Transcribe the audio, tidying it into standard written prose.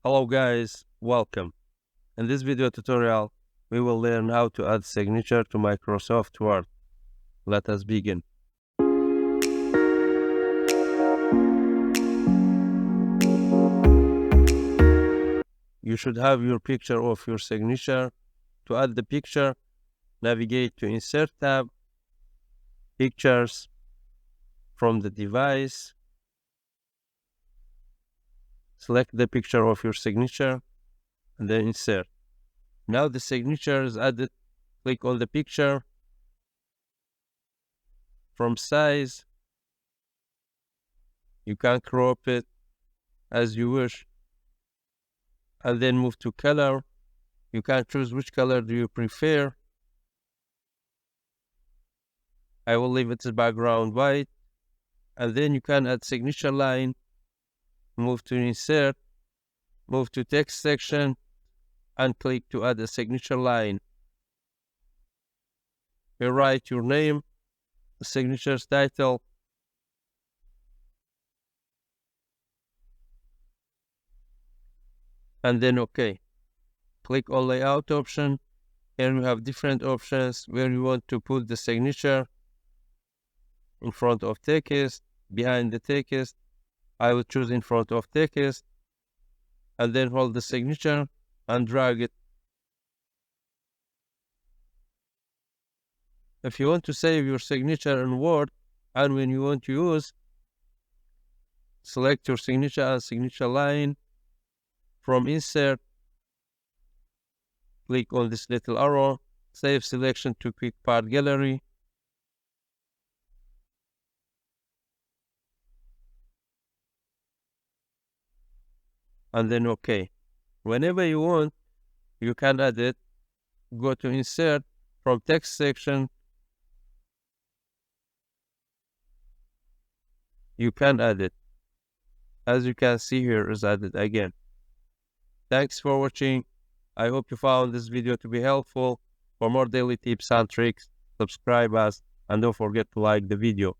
Hello guys, welcome. In this video tutorial, we will learn how to add signature to Microsoft Word. Let us begin. You should have your picture of your signature. To add the picture, navigate to Insert tab, Pictures, from the device. Select the picture of your signature and then Insert. Now the signature is added. Click on the picture. From size, you can crop it as you wish. And then move to color. You can choose which color do you prefer. I will leave it as background white. And then you can add signature line. Move to Insert. Move to Text section. And click to add a signature line. You write your name, the signature's title, and then OK. Click on Layout option. Here you have different options where you want to put the signature. In front of text, behind the text. I will choose in front of text, and then hold the signature and drag it. If you want to save your signature in Word, and when you want to use, select your signature and signature line. From Insert, click on this little arrow, save selection to Quick Part Gallery. And then OK. Whenever you want, you can add it. Go to Insert, from Text section. You can add it. As you can see here, is added again. Thanks for watching. I hope you found this video to be helpful. For more daily tips and tricks, subscribe us and don't forget to like the video.